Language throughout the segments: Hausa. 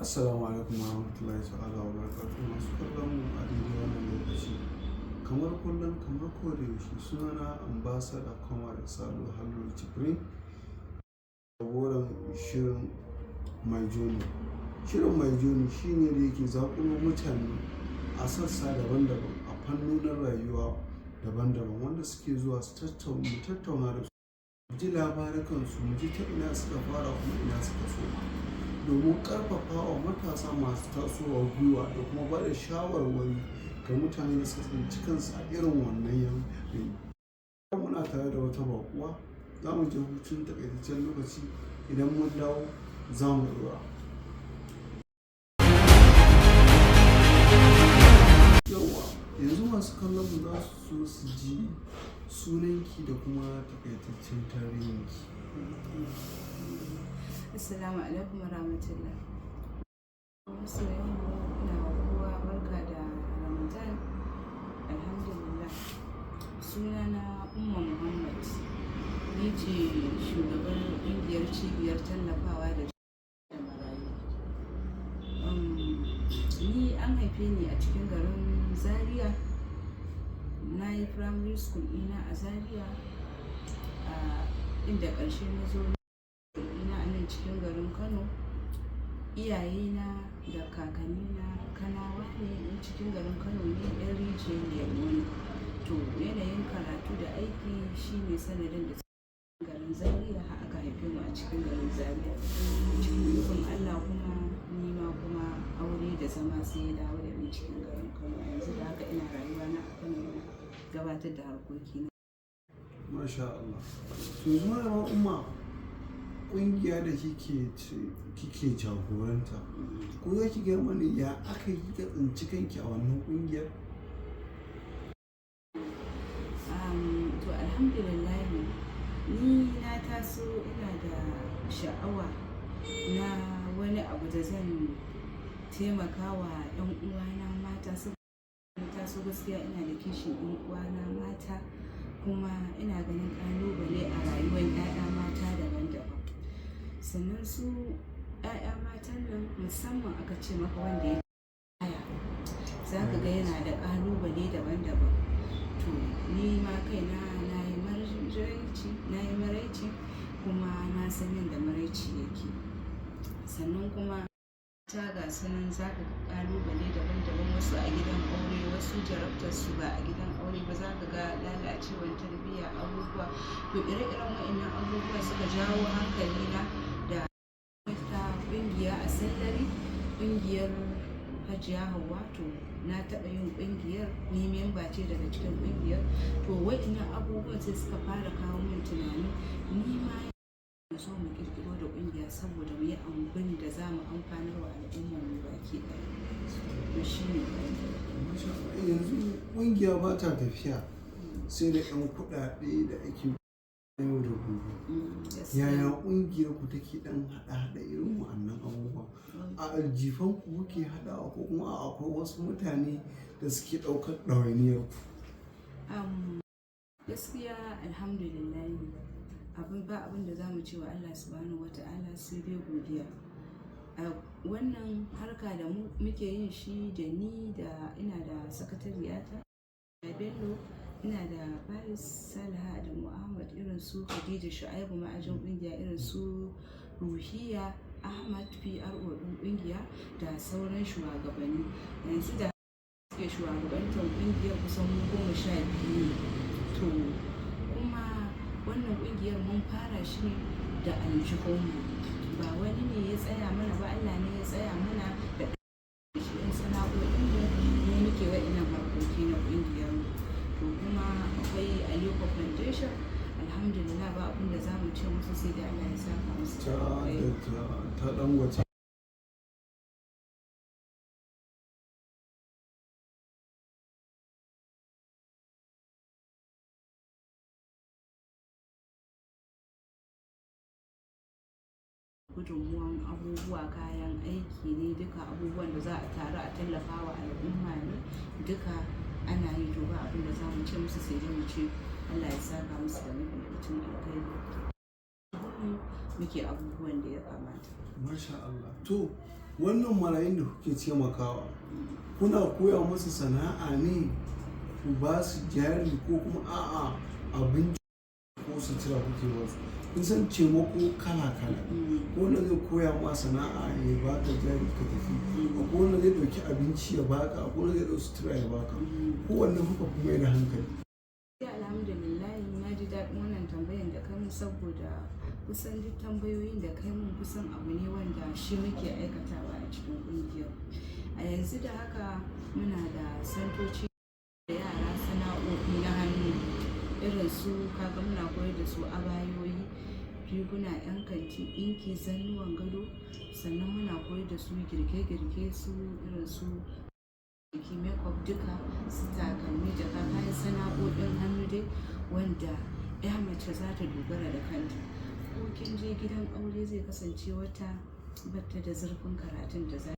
Assalamu alaikum warahmatullahi ta'ala wa barakatuh. Masu kallon mu a daidai wannan lokaci. Kamar kullum, kamar kodayaushe, sunana ambassador Comrade Salo Halluru Jibrin, jagoran shirin Mai Joni. Shirin Mai Joni shine da yake zaƙulo mutane a sassa daban-daban, a fannonin rayuwa daban-daban, wanda suke zuwa su tattauna da su, mu ji labarukansu, mu ji ta ina suka fara kuma ina suka so, domin ƙarfafa wa matasa masu tasowa gwiwa da kuma ba da shawarwari ga mutane da suka tsinci kansu a irin wannan yanayi. Muna tare da wata baƙuwa, za mu je hutun takaitaccen lokaci. Idan mun dawo za mu ɗora. Yawwa, yanzu masu kallon mu za su so su ji sunanki da kuma takaitaccen tarihinki. Assalamu alaikum warahmatullah. Masoyan mu, ina wa kowa barka da Ramadan. Alhamdulillah. Sunana Umma Muhammad. Ni ce shugabar kungiyar cibiyar tallafawa da marayu. Ni an haife ni a cikin garin Zaria. Na yi primary school ina a Zaria, inda ƙarshe na zo cikin garin Kano. Iyayena da kakannina Kanawa ne, cikin garin Kano ne, yan rijiyar Hirarmu ne. To yanayin karatu da aiki shine sanadin da garin Zaria aka haife mu a cikin garin Zaria. Cikin ikon Allah kuma ni ma kuma aure da zama sai ya dawo da ni cikin garin Kano. Yanzu da haka ina rayuwa na a Kano, gabatar da harkoki na. Masha Allah. To zuwa Umma, kungiya da kike jagoranta, ko za ki gaya mana ya aka yi ka tsinci kanki a wannan kungiyar? To alhamdulillah, ni na taso ina da sha'awa na wani abu da zan taimaka wa 'yan uwana mata. Saboda taso gaskiya ina da kishin 'yan uwana mata, kuma ina ganin ƙalubale a rayuwar 'ya'ya mata daban-daban. Sannan su 'ya'ya matan nan, musamman aka ce maka wanda ya haya, za ka ga yana da ƙalubale daban-daban. To ni ma kaina na yi maraici kuma na san yadda maraici yake. Sannan kuma ta ga sanan za ka ga ƙalubale daban-daban, wasu a gidan aure, wasu jarabtar su ba a gidan aure ba. Za ka ga lalacewar tarbiyya, abubuwa. To ire-iren waɗannan abubuwa suka jawo hankali na da kungiya a sallari, kungiyar Hajiya Hauwa. To na taɓa yin kungiyar, ni memba ce daga cikin kungiyar. To waɗannan abubuwan sai suka fara kawo min tunani, ni ma so mu kirkiro da kungiya saboda mu yi abin da za mu amfanar wa al'ummar mu baki ɗaya. To shi ne. Yanzu kungiya ba ta tafiya sai da 'yan kuɗaɗe da ake yau da gobe. Yaya ƙungiyar ku take ɗan haɗa irin wa'annan abubuwa? A aljifan ku kuke haɗawa ko kuma akwai wasu mutane da suke ɗaukar ɗawainiyar ku? Gaskiya alhamdulillah, ba abin da za mu ce wa Allah subhanahu wa ta'ala sai dai godiya. Wannan harka da muke yin shi, da ni da ina da sakatariyata Bello, ina da Faris Salaha da Muhammad, irin su Khadija Shu'aibu ma'ajin kungiya, irin su Ruhiya Ahmad PRO ɗin kungiya, da sauran shugabanni. Yanzu da suke shugabantar kungiyar kusan 12 ne. To kuma wannan kungiyar mun fara shi da aljihunmu, ba wani ne ya tsaya mana ba, Allah ne ya tsaya mana da ɗan sana'o'inmu ne muke waɗannan harkoki na kungiyar mu. To kuma akwai Aliko Foundation, alhamdulillah, ba abin da za mu ce musu sai da Allah ya saka musu ta Dangote. Gudunmuwan abubuwa, kayan aiki ne, duka abubuwan da za a taru a tallafawa al'umma ne, duka ana yi. To ba abin da za mu ce musu sai dai mu ce Allah ya saka musu da mafificin alkhairi. Muke abubuwan da ya kamata. Masha Allah. To wannan marayun da kuke taimakawa kuna koya musu sana'a ne, ku ba su jari ko kuma a'a abinci ko sutura kuke ba su? kun san taimako kala kala, ko wanda zai koya ma sana'a ya baka jari ka tafi, ko wanda zai dauki abinci ya baka, ko wanda zai dauki sutura ya baka, ko wanne kuka fi mai da hankali? Alhamdulillah, na ji daɗin wannan tambayan da kai saboda kusan duk tambayoyin da kai mun kusan abu ne wanda shi muke aikatawa a cikin ƙungiyar. A yanzu da haka muna da santoci da yara sana'o'i na hannu irin su kaga muna koyar da su abayoyi, riguna, yan kanti, ɗinki, zannuwan gado, sannan muna koyar da su girke-girke su irin su makeup duka su takalmi, jaka, kayan sana'o'in hannu dai wanda ya mace za ta dogara da kanta. Ko kin je gidan aure zai kasance wata bata da zurfin karatun da za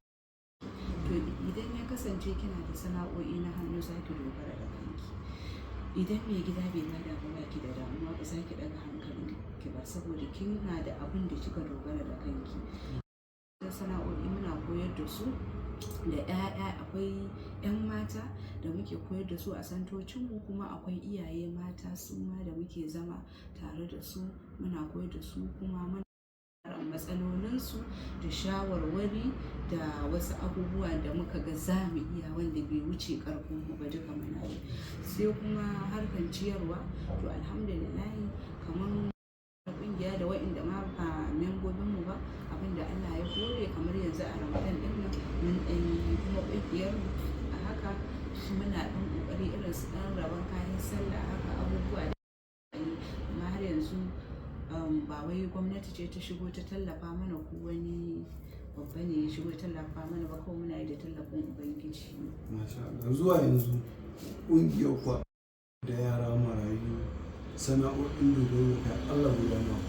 to idan ya kasance kina da sana'o'i na hannu za ki dogara da kanki. Idan mai gida bai bada ba ki da damuwa, ba za ki daga hankalin ki ba saboda kina da abin da kika dogara da kanki. Sana'o'i muna koyar da su da 'ya'ya, akwai 'yan mata da muke koyar da su a santocinmu, kuma akwai iyaye mata su ma da muke zama tare da su muna koyar da su, kuma muna matsalolinsu da shawarwari da wasu abubuwa da muka ga za mu iya wanda bai wuce karfinmu ba duka muna yi. Sai kuma harkan ciyarwa, to alhamdulillah kamar kungiya da waɗanda ma ba membobinmu ba, abinda Allah ya hore kamar yanzu a Ramadan din nan mun ɗan kuma kungiyar a haka muna ɗan ƙoƙari irin su ɗan rabon kayan sallah haka abubuwa da amma har yanzu ba wai gwamnati ce ta shigo ta tallafa mana ko wani babba ne ya shigo tallafa mana ba, kawai muna yi da tallafin ubangiji. Masha Allah. Zuwa yanzu ƙungiyar kwa da yara marayu sana'o'in dogaro da Allah guda nawa?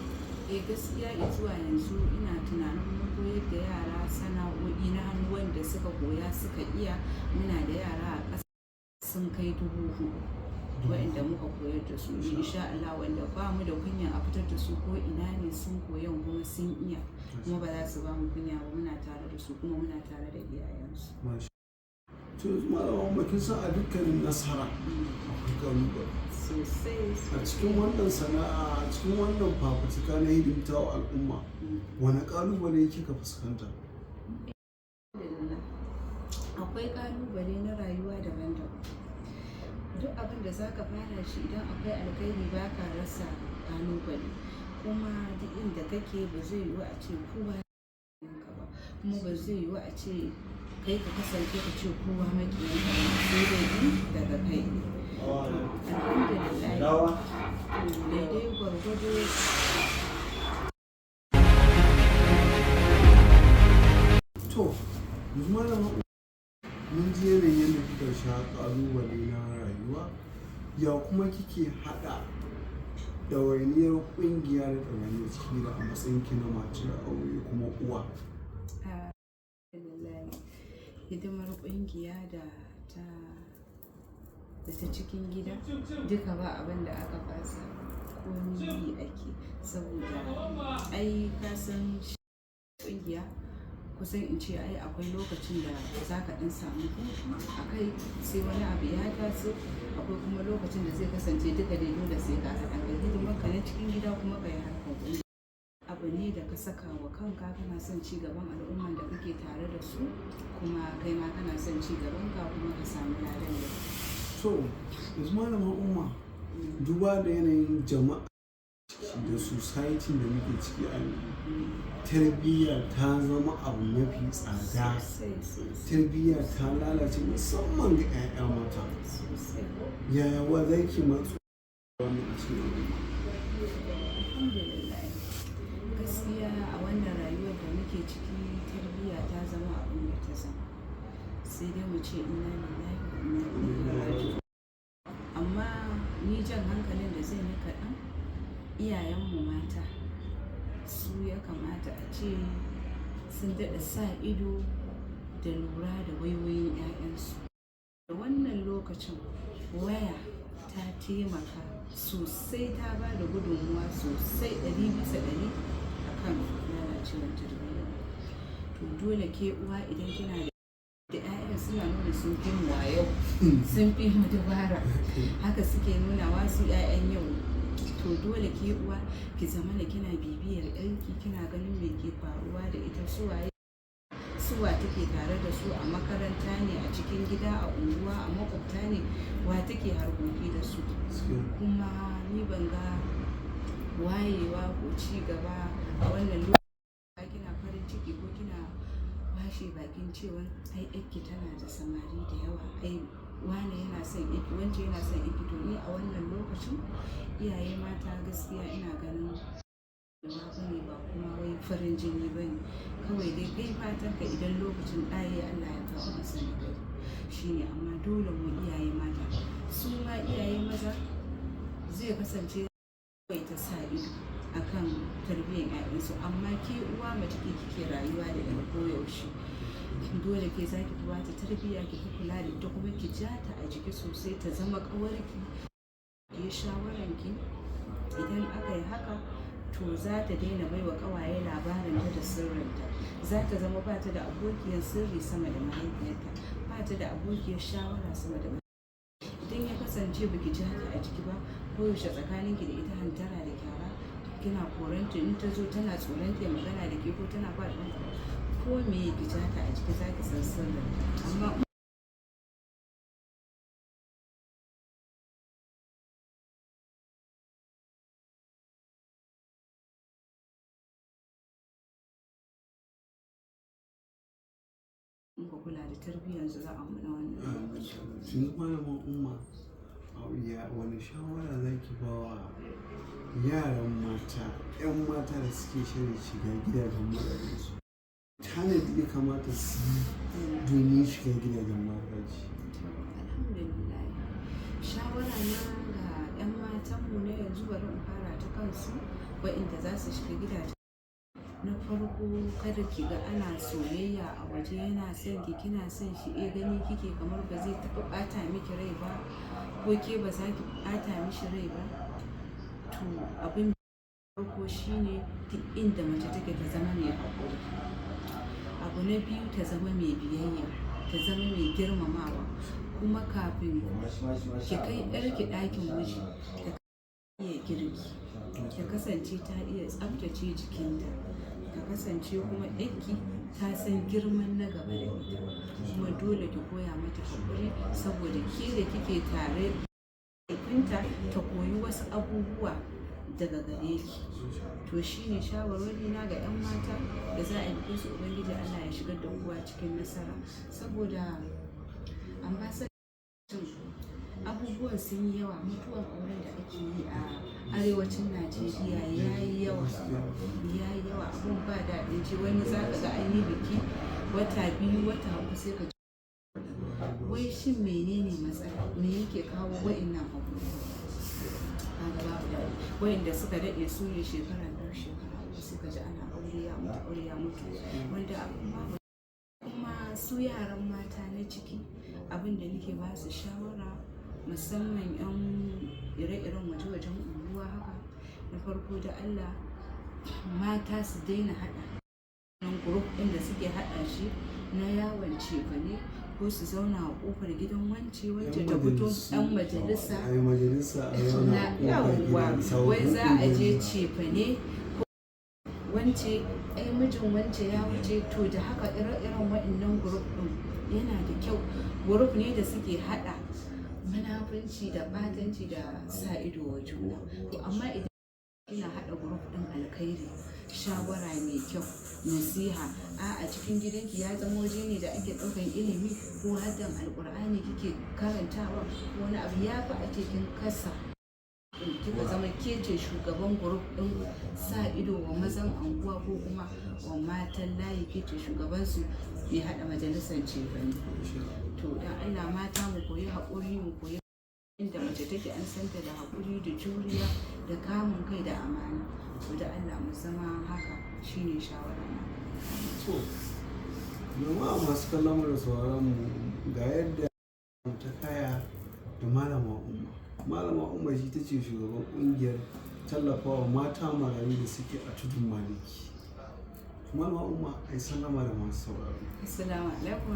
Gaskiya zuwa yanzu ina tunanin mun koyar da yara sana'o'i na hannu wanda suka koya suka iya, muna da yara a ƙasa sun kai 4,000 waɗanda muka koyar da su insha Allah, wanda ba mu da kunya a fitar da su ko ina ne sun koyan kuma sun iya, kuma ba za su ba mu kunya ba, muna tare da su kuma muna tare da iyayensu. To malama kin san a dukkanin nasara akwai kalubale sosai. A cikin wannan sana'a, a cikin wannan fafutuka na hidimta wa al'umma, wani kalubale kika fuskanta? Akwai kalubale na rayuwa daban-daban. Duk abin da zaka fara shi idan akwai alkhairi ba ka rasa kalubale, kuma duk inda kake ba zai yiwu a ce kowa ka ba, kuma ba zai yiwu a ce kai ka kasance ka ce kowa maƙiyinka ba, sai dai daga kai ne. Alhamdulillah daidai gwargwado. To yanzu malama mun ji yanayin yadda kika sha kalubale na rayuwa, ya kuma kike haɗa ɗawainiyar ƙungiya da ɗawainiyar cikin gida a matsayin ki na matar aure kuma uwa? Hidimar ƙungiya da ta cikin gida duka ba abin da aka fasa, ko yi ake, saboda ai ka san ƙungiya kusan in ce ai akwai lokacin da za ka ɗan samu hutu a kai sai wani abu ya taso, akwai kuma lokacin da zai kasance duka dai dole sai ka haɗa kai hidimar ka na cikin gida kuma ka yi harkar ƙungiya. Abu ne da ka saka wa kanka, kana son ci gaban al'umman da kake tare da su, kuma kai ma kana son ci gaban ka kuma ka samu ladan da. So yanzu malama umma, duba da yanayin jama'a da society da muke ciki a tarbiyya ta zama abu mafi tsada, tarbiyya ta lalace musamman ga 'ya'ya mata. Yaya wa zai ki matsu wani a cikin? Alhamdulillah gaskiya a wannan rayuwar da muke ciki tarbiyya ta zama abin da ta zama, sai dai mu ce inna lillahi wa inna ilaihi raji'un. Amma ni jan hankalin da zai yi kaɗan, iyayenmu mata su ya kamata a ce sun daɗa sa ido da lura da wayoyin 'ya'yansu. Da wannan lokacin waya ta taimaka sosai, ta ba da gudunmuwa sosai 100% a kan lalacewar tarbiyya. To dole ke uwa idan kina da 'ya'yan suna nuna sun fi mu wayo, sun fi mu dabara, haka suke nuna wasu 'ya'yan yau. To dole ke uwa ki zama da kina bibiyar ɗanki, kina ganin me ke faruwa da ita, suwa take tare da su a makaranta ne, a cikin gida, a unguwa, a makwabta ne, wa take harkoki da su. Kuma ni ban ga wayewa ko ci gaba a wannan lokaci kina farin ciki ko kina washe bakin cewa ai ƴarki tana da samari da yawa, ai wane yana son ƴarki, wance yana son ƴarki. To ni a wannan lokacin iyaye mata gaskiya ina ganin ba bane, ba kuma wai farin jini bane, kawai dai kai fatan ka idan lokacin ɗaye Allah ya kawo masa nagari shine. Amma dole mu iyaye mata, su ma iyaye maza zai kasance kawai ta sa ido akan tarbiyyar 'ya'yansu, amma ke uwa mace kike rayuwa da ita koyaushe, dole ke zaki fi bata tarbiyya, ki fi kula da ita, kuma ki ja ta a jiki sosai ta zama ƙawarki, ki yi shawararki. Idan aka yi haka to za ta daina baiwa ƙawaye labarinta da sirrinta, za ta zama ba ta da abokiyar sirri sama da mahaifiyarta, ba ta da abokiyar shawara sama da idan ya kasance baki ja ta a jiki ba, koyaushe tsakaninki da ita hantara da kyara, kina koranta, in ta zo tana tsoron ta magana da ke ko tana faɗin ko me ki ja ta a jiki za ki san sirrin. Amma in ka kula da tarbiyyar su za a muna wannan lokaci. Shin malaman umma, wani shawara zaki ba wa yaran mata, 'yan mata da suke shirin shiga gidajen mazajensu? Tanadi ya kamata su yi domin shiga gidajen mazaje. Alhamdulillah, shawara na ga 'yan matanmu na yanzu, bari in fara ta kansu waɗanda za su shiga gidaje. Na farko, kada ki ga ana soyayya a waje, yana son ki, kina son shi, gani kike kamar ba zai taɓa ɓata miki rai ba, ko ke ba za ki ɓata mishi rai ba. To abin farko shine duk inda mace take ta zama mai haƙuri. Abu na biyu, ta zama mai biyayya, ta zama mai girmamawa. Kuma kafin ki kai ƴarki ɗakin miji, ta iya girki, ta kasance ta iya tsaftace jikinta, ta kasance kuma ɗanki ta san girman na gaba da ita, kuma dole ki koya mata haƙuri, saboda ke da kike tare da mahaifinta ta koyi wasu abubuwa daga gare ki. To shine shawarwari na ga 'yan mata da za a yi su, ubangiji Allah ya shigar da kowa cikin nasara, saboda abubuwan sun yi yawa. Mutuwar auren da ake yi a arewacin Najeriya ya yi yawa, abun ba daɗin ji. Wani za ka ga an yi biki wata biyu, wata uku sai ka ji wai shin menene matsala, me yake kawo wa'innan abubuwa? Kaga babu daɗi. Wa'inda suka daɗe su ne shekara 2, shekara 3 sai ka ji ana aure ya mutu, wanda abun babu. Kuma su yaran mata na ciki, abin da nake ba su shawara, musamman 'yan ire-iren waje-wajen unguwa haka, na farko da Allah mata su daina haɗa group ɗin da suke haɗa shi na yawon cefane, ko su zauna a ƙofar gidan wance ta fito, 'yan majalisa na yawwa, wai za a je cefane, wance ai mijin wance ya wuce. To da haka ire-iren waɗannan group ɗin yana da kyau, group ne da suke haɗa munafunci da ɓatanci da sa ido wa juna. Amma idan kina haɗa group ɗin alkhairi, shawara mai kyau, nasiha, a cikin gidanki ya zama waje ne da ake ɗaukan ilimi, ko haddan alƙur'ani kike karantawa, ko wani abu, ya fi a cikin kasa kika zama ke ce shugaban group ɗin sa ido wa mazan anguwa, ko kuma wa matan layi ke ce shugabansu mai haɗa majalisar cefane. To dan Allah mata mu koyi haƙuri, mu koyi inda mace take an santa da haƙuri da juriya da kamun kai da amana. To da Allah mu zama haka, shine shawara na. To jama'a masu kallon mu da sauraron mu, ga yadda ta kaya da malama umma. Malama umma shi ta ce shugaban kungiyar tallafawa mata marayu da suke a tudun maliki. malama umma ai sallama da masu sauraro. Assalamu alaikum.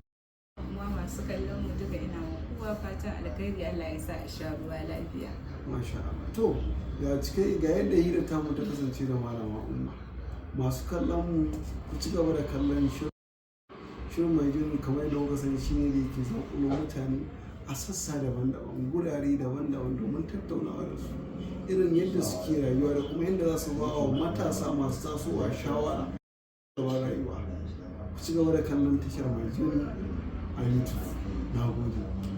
Kuma masu kallon mu duka ina wa kowa fatan alkhairi, Allah ya sa a sha ruwa lafiya. Masha Allah. To ga yadda hira ta mu ta kasance da malama umma. Masu kallon mu ku ci gaba da kallon shirin mai jin kamar yadda kuka sani shine da yake zaƙulo mutane a sassa daban-daban, gurare daban-daban domin tattaunawa da su irin yadda suke rayuwa da kuma yadda za su ba wa matasa masu tasowa shawara gaban rayuwa. Ku ci gaba da kallon tashar mai jin a YouTube. Na gode.